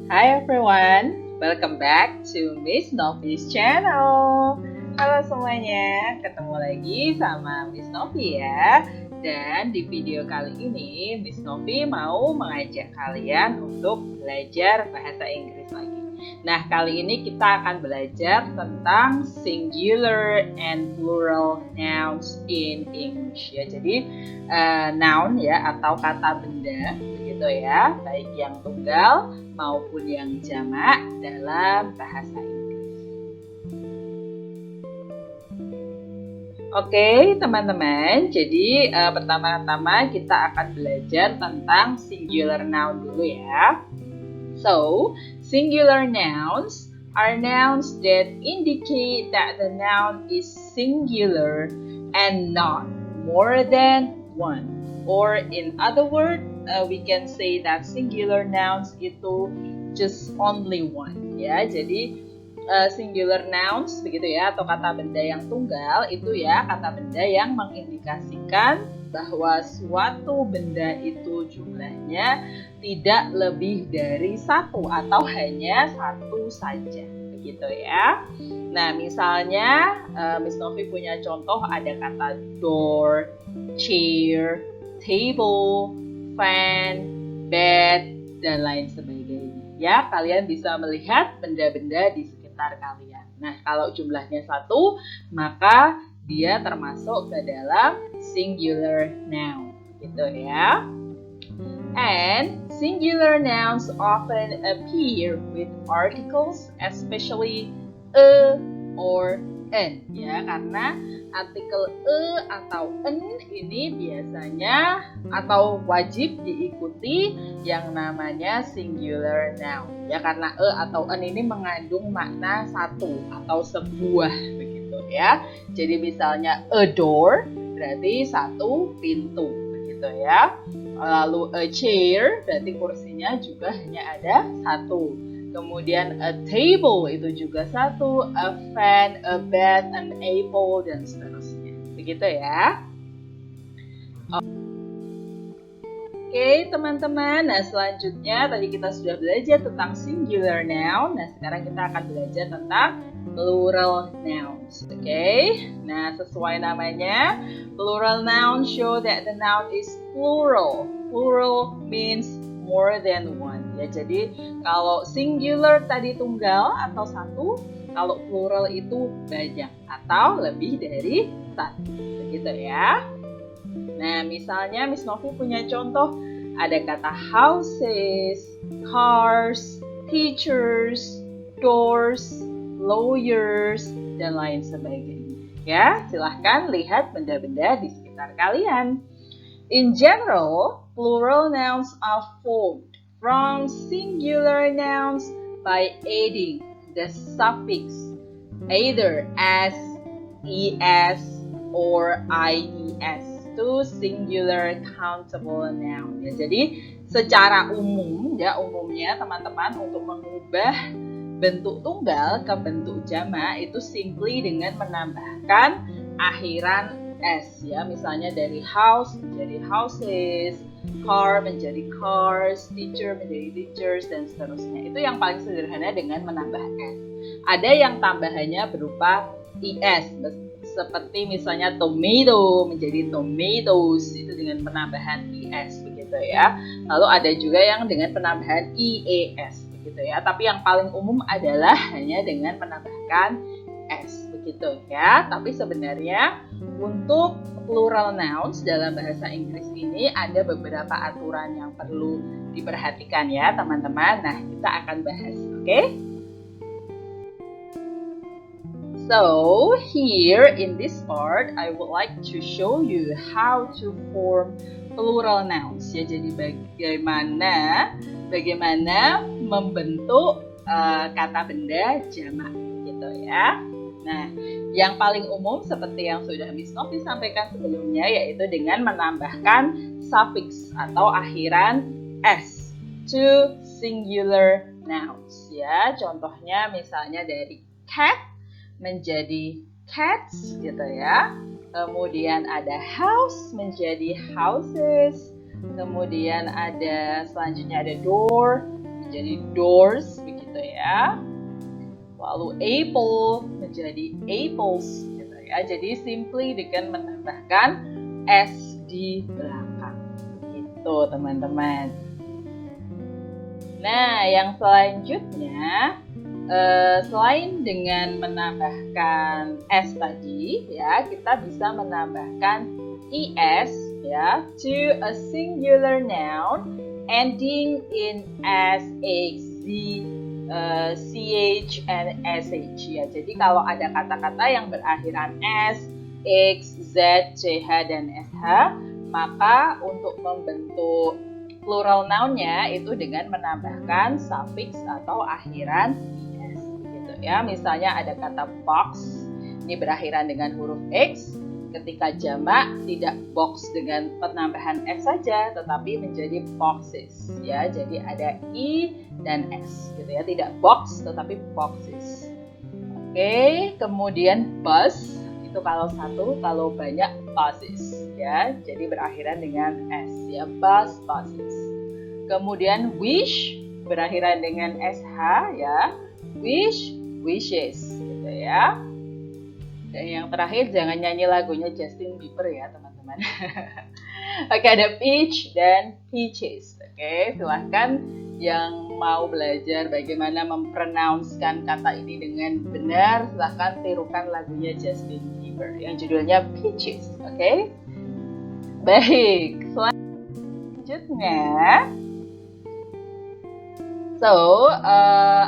Hi everyone, welcome back to Miss Novi's channel. Halo semuanya, ketemu lagi sama Miss Novi ya. Dan di video kali ini Miss Novi mau mengajak kalian untuk belajar bahasa Inggris lagi. Nah, kali ini kita akan belajar tentang singular and plural nouns in English ya. Jadi noun ya atau kata benda begitu ya, baik yang tunggal maupun yang jamak dalam bahasa Inggris. Oke, teman-teman. Jadi pertama-tama kita akan belajar tentang singular noun dulu ya. So, singular nouns are nouns that indicate that the noun is singular and not more than one. Or in other words, we can say that singular nouns itu just only one ya. Jadi singular nouns begitu ya, atau kata benda yang tunggal itu ya kata benda yang mengindikasikan bahwa suatu benda itu jumlahnya tidak lebih dari satu atau hanya satu saja begitu ya. Nah, misalnya Miss Novi punya contoh ada kata door, chair, table, fan, bed, dan lain sebagainya. Ya, kalian bisa melihat benda-benda di sekitar kalian. Nah, kalau jumlahnya satu, maka dia termasuk ke dalam singular noun, gitu ya. And singular nouns often appear with articles, especially a or n ya, karena artikel e atau n ini biasanya atau wajib diikuti yang namanya singular noun ya, karena e atau n ini mengandung makna satu atau sebuah begitu ya. Jadi misalnya a door berarti satu pintu begitu ya. Lalu a chair berarti kursinya juga hanya ada satu. Kemudian a table itu juga satu, a fan, a bed, an apple, dan seterusnya. Begitu ya. Oke teman-teman, nah selanjutnya tadi kita sudah belajar tentang singular noun. Nah sekarang kita akan belajar tentang plural nouns. Oke, nah sesuai namanya, plural noun show that the noun is plural. Plural means more than one. Ya, jadi kalau singular tadi tunggal atau satu, kalau plural itu banyak atau lebih dari satu. Begitu ya. Nah, misalnya Miss Novi punya contoh ada kata houses, cars, teachers, doors, lawyers, dan lain sebagainya. Ya, silahkan lihat benda-benda di sekitar kalian. In general, plural nouns are formed from singular nouns by adding the suffix either s, es, or ies to singular countable noun. Ya, jadi secara umum ya, umumnya teman-teman untuk mengubah bentuk tunggal ke bentuk jamak itu simply dengan menambahkan akhiran s ya. Misalnya dari house menjadi houses, car menjadi cars, teacher menjadi teachers, dan seterusnya. Itu yang paling sederhana dengan menambah s. Ada yang tambahannya berupa es, seperti misalnya tomato menjadi tomatoes, itu dengan penambahan es begitu ya. Lalu ada juga yang dengan penambahan ies begitu ya. Tapi yang paling umum adalah hanya dengan menambahkan s begitu ya. Tapi sebenarnya untuk plural nouns dalam bahasa Inggris ini ada beberapa aturan yang perlu diperhatikan ya teman-teman. Nah, kita akan bahas, oke? So, here in this part, I would like to show you how to form plural nouns. Ya, jadi bagaimana membentuk kata benda jamak, gitu ya. Nah, yang paling umum seperti yang sudah Miss Novi sampaikan sebelumnya, yaitu dengan menambahkan suffix atau akhiran s to singular nouns. Ya, contohnya misalnya dari cat menjadi cats gitu ya. Kemudian ada house menjadi houses. Kemudian ada selanjutnya ada door menjadi doors, begitu ya. Lalu apple menjadi apples, gitu ya. Jadi simply dengan menambahkan s di belakang, begitu teman-teman. Nah, yang selanjutnya selain dengan menambahkan s tadi ya, kita bisa menambahkan es ya to a singular noun ending in s, x, z, ch, and sh ya. Jadi kalau ada kata-kata yang berakhiran s, x, z, ch, dan sh, maka untuk membentuk plural noun-nya itu dengan menambahkan suffix atau akhiran es gitu ya. Misalnya ada kata box, ini berakhiran dengan huruf x. Ketika jamak tidak box dengan penambahan s saja, tetapi menjadi boxes ya. Jadi ada i dan s gitu ya, tidak box tetapi boxes. Oke, kemudian bus itu kalau satu, kalau banyak buses ya. Jadi berakhiran dengan s ya, bus, buses. Kemudian wish berakhiran dengan sh ya, wish, wishes gitu ya. Dan yang terakhir jangan nyanyi lagunya Justin Bieber ya teman-teman. Oke, ada peach dan peaches. Oke, silahkan yang mau belajar bagaimana mempronouncekan kata ini dengan benar, silahkan tirukan lagunya Justin Bieber yang judulnya Peaches. Oke, baik, selanjutnya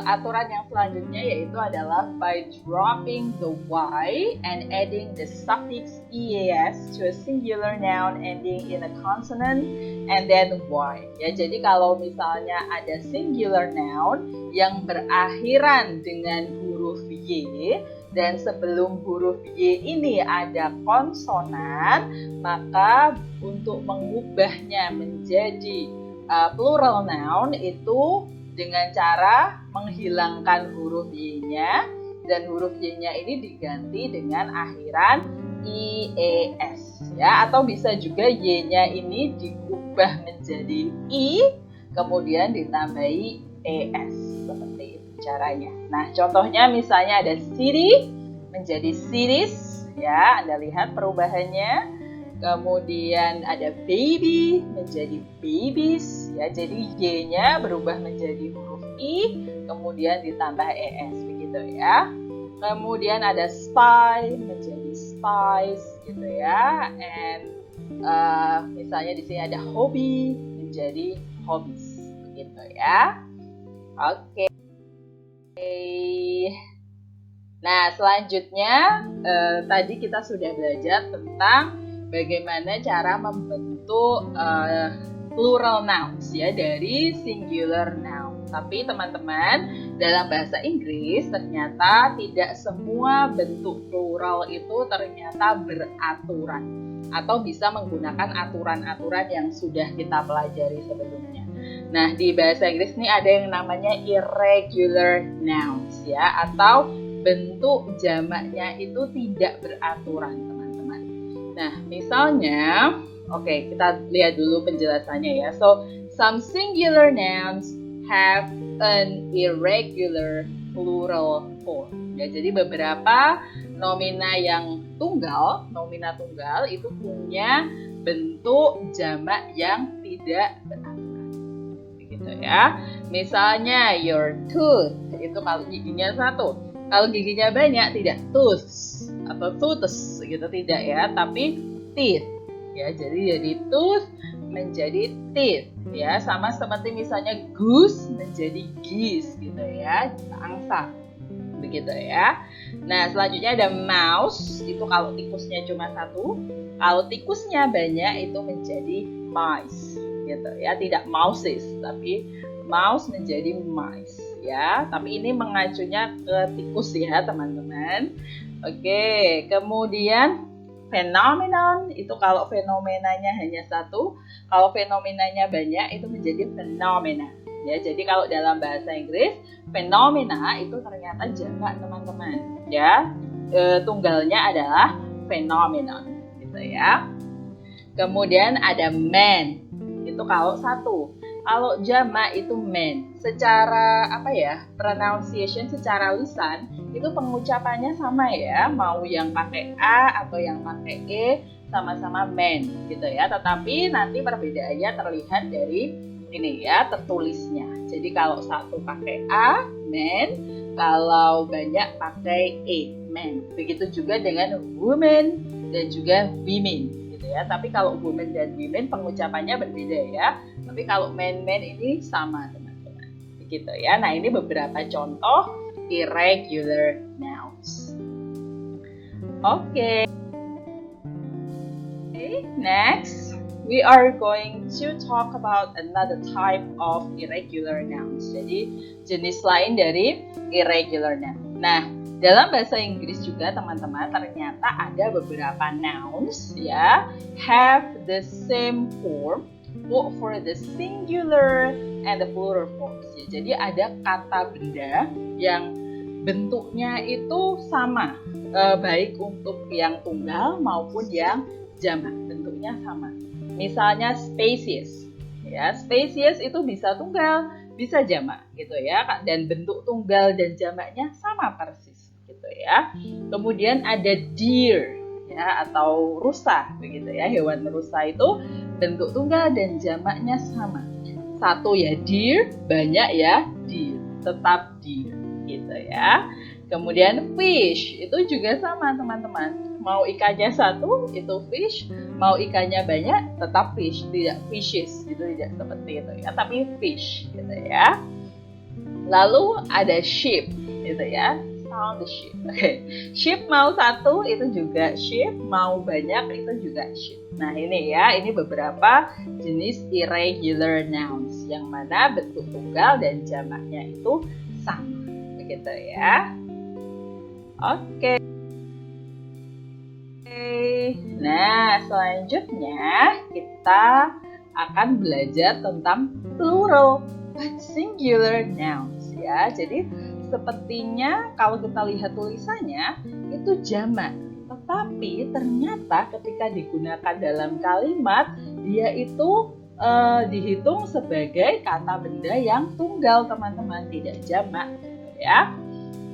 aturan yang selanjutnya yaitu adalah by dropping the y and adding the suffix eas to a singular noun ending in a consonant and then y. Ya, jadi kalau misalnya ada singular noun yang berakhiran dengan huruf y dan sebelum huruf y ini ada konsonan, maka untuk mengubahnya menjadi plural noun itu dengan cara menghilangkan huruf y-nya dan huruf y-nya ini diganti dengan akhiran ies ya, atau bisa juga y-nya ini diubah menjadi i kemudian ditambahi es, seperti itu caranya. Nah, contohnya misalnya ada city menjadi cities ya, Anda lihat perubahannya. Kemudian ada baby menjadi babies ya, jadi y-nya berubah menjadi huruf i kemudian ditambah es, begitu ya. Kemudian ada spy menjadi spies gitu ya, and misalnya di sini ada hobby menjadi hobbies, begitu ya. Oke. Nah, selanjutnya tadi kita sudah belajar tentang bagaimana cara membentuk plural nouns ya dari singular noun. Tapi teman-teman, dalam bahasa Inggris ternyata tidak semua bentuk plural itu ternyata beraturan atau bisa menggunakan aturan-aturan yang sudah kita pelajari sebelumnya. Nah, di bahasa Inggris ini ada yang namanya irregular nouns ya, atau bentuk jamaknya itu tidak beraturan. Nah, misalnya, oke, kita lihat dulu penjelasannya ya. So, some singular nouns have an irregular plural form. Ya, jadi beberapa nomina yang tunggal, nomina tunggal itu punya bentuk jamak yang tidak beraturan. Begitu ya. Misalnya your tooth, itu kalau giginya satu. Kalau giginya banyak tidak tooth atau toothes gitu, tidak ya, tapi teeth ya. Jadi tooth menjadi teeth ya, sama seperti misalnya goose menjadi geese gitu ya, angsa begitu ya. Nah, selanjutnya ada mouse, itu kalau tikusnya cuma satu, kalau tikusnya banyak itu menjadi mice gitu ya, tidak mouses tapi mouse menjadi mice ya, tapi ini mengacunya ke tikus ya teman-teman. Oke, kemudian phenomenon, itu kalau fenomenanya hanya satu, kalau fenomenanya banyak itu menjadi phenomena ya. Jadi kalau dalam bahasa Inggris fenomena itu ternyata jamak teman-teman ya, tunggalnya adalah phenomenon gitu ya. Kemudian ada man, itu kalau satu, kalau jamak itu men secara apa ya, pronunciation secara lisan itu pengucapannya sama ya, mau yang pakai A atau yang pakai E sama-sama man gitu ya. Tetapi nanti perbedaannya terlihat dari ini ya, tertulisnya. Jadi kalau satu pakai A, man, kalau banyak pakai E, man. Begitu juga dengan woman dan juga women gitu ya. Tapi kalau woman dan women pengucapannya berbeda ya. Tapi kalau man ini sama teman-teman. Gitu ya. Nah, ini beberapa contoh irregular nouns. Oke. Next, we are going to talk about another type of irregular nouns. Jadi, jenis lain dari irregular noun. Nah, dalam bahasa Inggris juga teman-teman ternyata ada beberapa nouns ya have the same form both for the singular and the plural forms. Ya, jadi ada kata benda yang bentuknya itu sama, baik untuk yang tunggal maupun yang jamak, bentuknya sama. Misalnya species, ya species itu bisa tunggal, bisa jamak, gitu ya. Dan bentuk tunggal dan jamaknya sama persis, gitu ya. Kemudian ada deer, ya atau rusa, begitu ya. Hewan rusa itu bentuk tunggal dan jamaknya sama. Satu ya deer, banyak ya deer, tetap deer gitu ya. Kemudian fish itu juga sama teman-teman. Mau ikannya satu itu fish, mau ikannya banyak tetap fish, tidak fishes gitu, tidak seperti itu ya, tapi fish gitu ya. Lalu ada sheep gitu ya. Sound the sheep. Oke. Sheep mau satu itu juga sheep, mau banyak itu juga sheep. Nah, ini ya, ini beberapa jenis irregular nouns yang mana bentuk tunggal dan jamaknya itu sama. Begitu ya. Oke. Nah, selanjutnya kita akan belajar tentang plural but singular nouns ya. Jadi sepertinya kalau kita lihat tulisannya itu jamak, tetapi ternyata ketika digunakan dalam kalimat dia itu dihitung sebagai kata benda yang tunggal teman-teman, tidak jamak ya.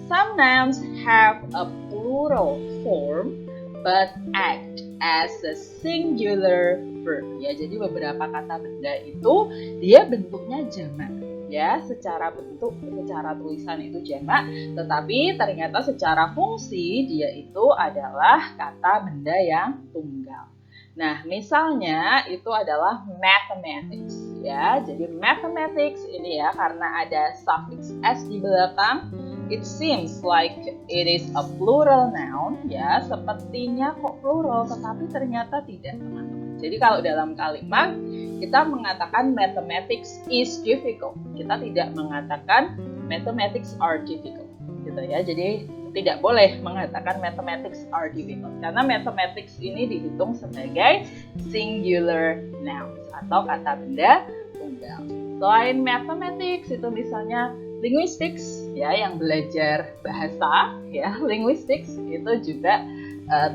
Some nouns have a plural form but act as a singular verb ya. Jadi beberapa kata benda itu dia bentuknya jamak ya, secara bentuk, secara tulisan itu jamak, tetapi ternyata secara fungsi dia itu adalah kata benda yang tunggal. Nah, misalnya itu adalah mathematics ya. Jadi mathematics ini ya, karena ada suffix s di belakang, it seems like it is a plural noun ya, sepertinya kok plural tetapi ternyata tidak teman-teman. Jadi kalau dalam kalimat kita mengatakan mathematics is difficult, kita tidak mengatakan mathematics are difficult gitu ya. Jadi tidak boleh mengatakan mathematics are difficult karena mathematics ini dihitung sebagai singular nouns atau kata benda tunggal. Selain mathematics itu misalnya linguistics ya, yang belajar bahasa ya, linguistics itu juga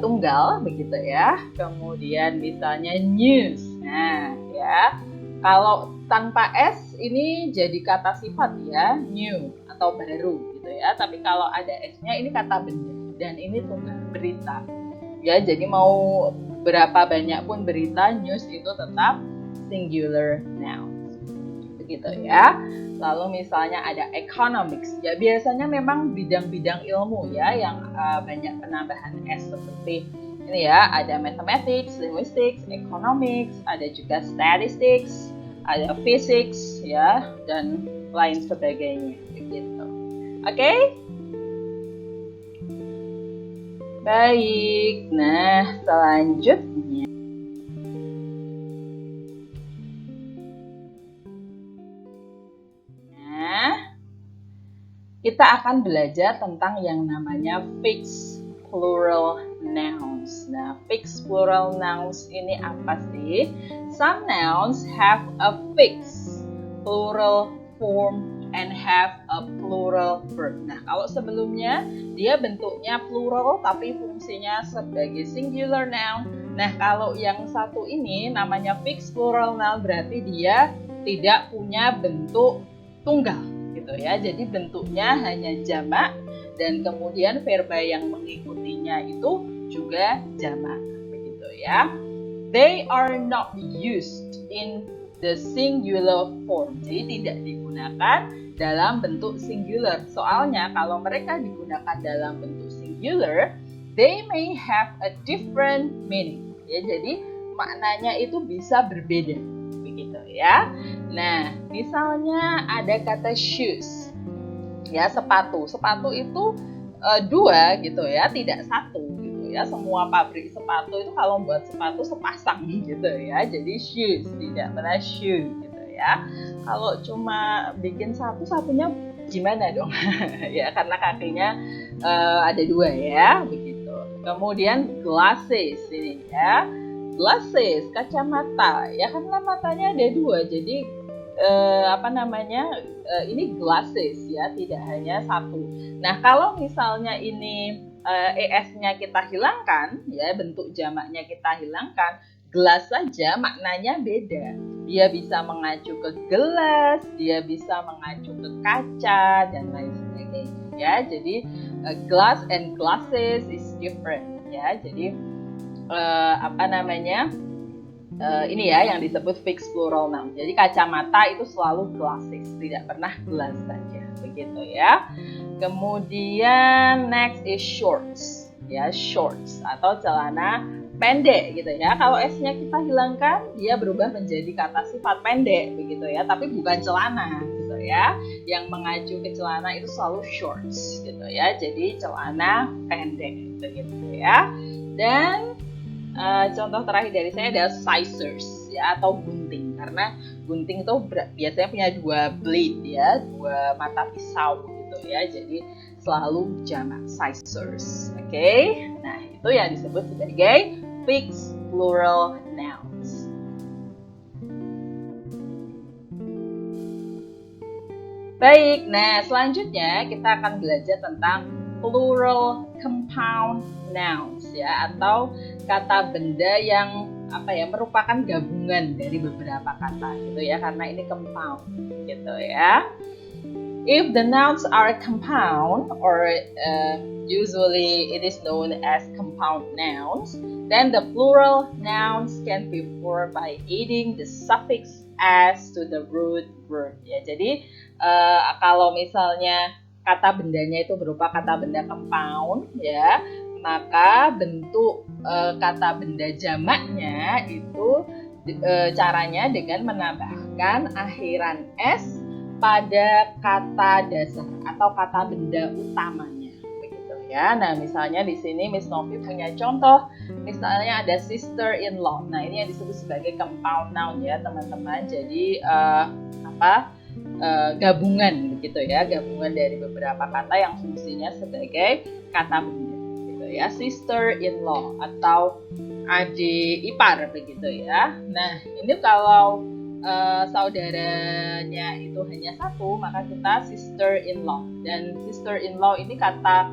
tunggal begitu ya. Kemudian misalnya news. Nah, ya. Kalau tanpa s ini jadi kata sifat ya, new atau baru gitu ya. Tapi kalau ada s-nya ini kata benda dan ini tunggal, berita. Ya, jadi mau berapa banyak pun berita, news itu tetap singular noun. Begitu ya. Lalu misalnya ada economics, ya biasanya memang bidang-bidang ilmu ya yang banyak penambahan S seperti ini ya, ada mathematics, linguistics, economics, ada juga statistics, ada physics ya, dan lain sebagainya begitu. Oke? Baik, nah selanjutnya kita akan belajar tentang yang namanya fixed plural nouns. Nah, fixed plural nouns ini apa sih? Some nouns have a fixed plural form and have a plural verb. Nah, kalau sebelumnya dia bentuknya plural tapi fungsinya sebagai singular noun. Nah, kalau yang satu ini namanya fixed plural noun berarti dia tidak punya bentuk tunggal gitu ya. Jadi bentuknya hanya jamak dan kemudian verba yang mengikutinya itu juga jamak begitu ya. They are not used in the singular form. Jadi tidak digunakan dalam bentuk singular. Soalnya kalau mereka digunakan dalam bentuk singular, they may have a different meaning. Ya, jadi maknanya itu bisa berbeda begitu ya. Nah, misalnya ada kata shoes. Ya, sepatu. Sepatu itu dua gitu ya, tidak satu gitu ya. Semua pabrik sepatu itu kalau buat sepatu sepasang gitu ya. Jadi shoes, tidak pernah shoe gitu ya. Kalau cuma bikin satunya gimana dong? Ya, karena kakinya ada dua ya, begitu. Kemudian glasses ini ya. Glasses, kacamata. Ya, karena matanya ada dua. Jadi ini glasses ya, tidak hanya satu. Nah, kalau misalnya ini es-nya kita hilangkan ya, bentuk jamaknya kita hilangkan, gelas saja maknanya beda. Dia bisa mengacu ke gelas, dia bisa mengacu ke kaca dan lain sebagainya ya. Jadi glass and glasses is different ya. Jadi ini ya yang disebut fixed plural noun. Jadi kacamata itu selalu glasses, tidak pernah gelas saja, begitu ya. Kemudian next is shorts, ya shorts atau celana pendek gitu ya. Kalau s-nya kita hilangkan, dia berubah menjadi kata sifat pendek begitu ya, tapi bukan celana gitu ya. Yang mengacu ke celana itu selalu shorts gitu ya. Jadi celana pendek gitu ya. Dan contoh terakhir dari saya adalah scissors ya, atau gunting, karena gunting itu biasanya punya dua blade ya, dua mata pisau gitu ya, jadi selalu jamak scissors. Oke? Nah, itu yang disebut sebagai fixed plural nouns. Baik, nah selanjutnya kita akan belajar tentang plural compound nouns ya, atau kata benda yang merupakan gabungan dari beberapa kata gitu ya, karena ini compound gitu ya. If the nouns are compound or usually it is known as compound nouns, then the plural nouns can be formed by adding the suffix as to the root word ya. Jadi kalau misalnya kata bendanya itu berupa kata benda compound ya, maka bentuk kata benda jamaknya itu caranya dengan menambahkan akhiran s pada kata dasar atau kata benda utamanya begitu ya. Nah, misalnya di sini Miss Novi punya contoh, misalnya ada sister-in-law. Nah, ini yang disebut sebagai compound noun ya, teman-teman. Jadi gabungan begitu ya, gabungan dari beberapa kata yang fungsinya sebagai kata benda ya, sister-in-law atau adik ipar begitu ya. Nah, ini kalau saudaranya itu hanya satu, maka kita sister-in-law, dan sister-in-law ini kata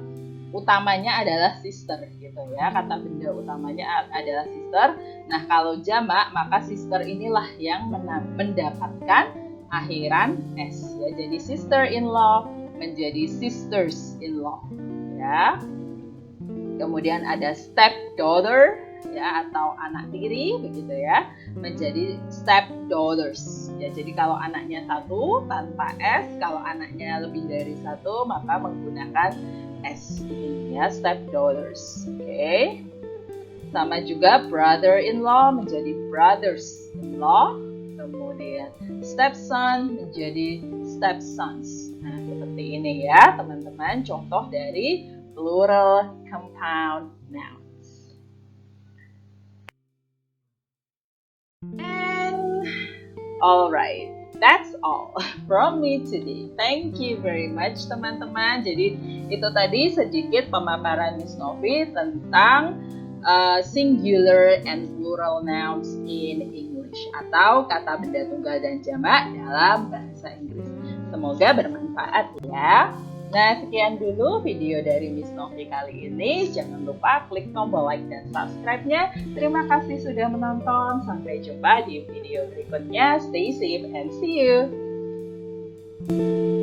utamanya adalah sister gitu ya, kata benda utamanya adalah sister. Nah, kalau jamak maka sister inilah yang mendapatkan akhiran s ya, jadi sister-in-law menjadi sisters-in-law ya. Kemudian ada stepdaughter ya, atau anak tiri begitu ya, menjadi stepdaughters ya. Jadi kalau anaknya satu tanpa s, kalau anaknya lebih dari satu maka menggunakan s ini ya, stepdaughters. Oke. Sama juga brother-in-law menjadi brothers-in-law. Kemudian stepson menjadi stepsons. Nah, seperti ini ya teman-teman, contoh dari plural compound nouns. And alright, that's all from me today. Thank you very much teman-teman. Jadi itu tadi sedikit pemaparan Miss Novi tentang singular and plural nouns in English, atau kata benda tunggal dan jamak dalam bahasa Inggris. Semoga bermanfaat ya. Nah, sekian dulu video dari Miss Novi kali ini. Jangan lupa klik tombol like dan subscribe-nya. Terima kasih sudah menonton. Sampai jumpa di video berikutnya. Stay safe and see you. you.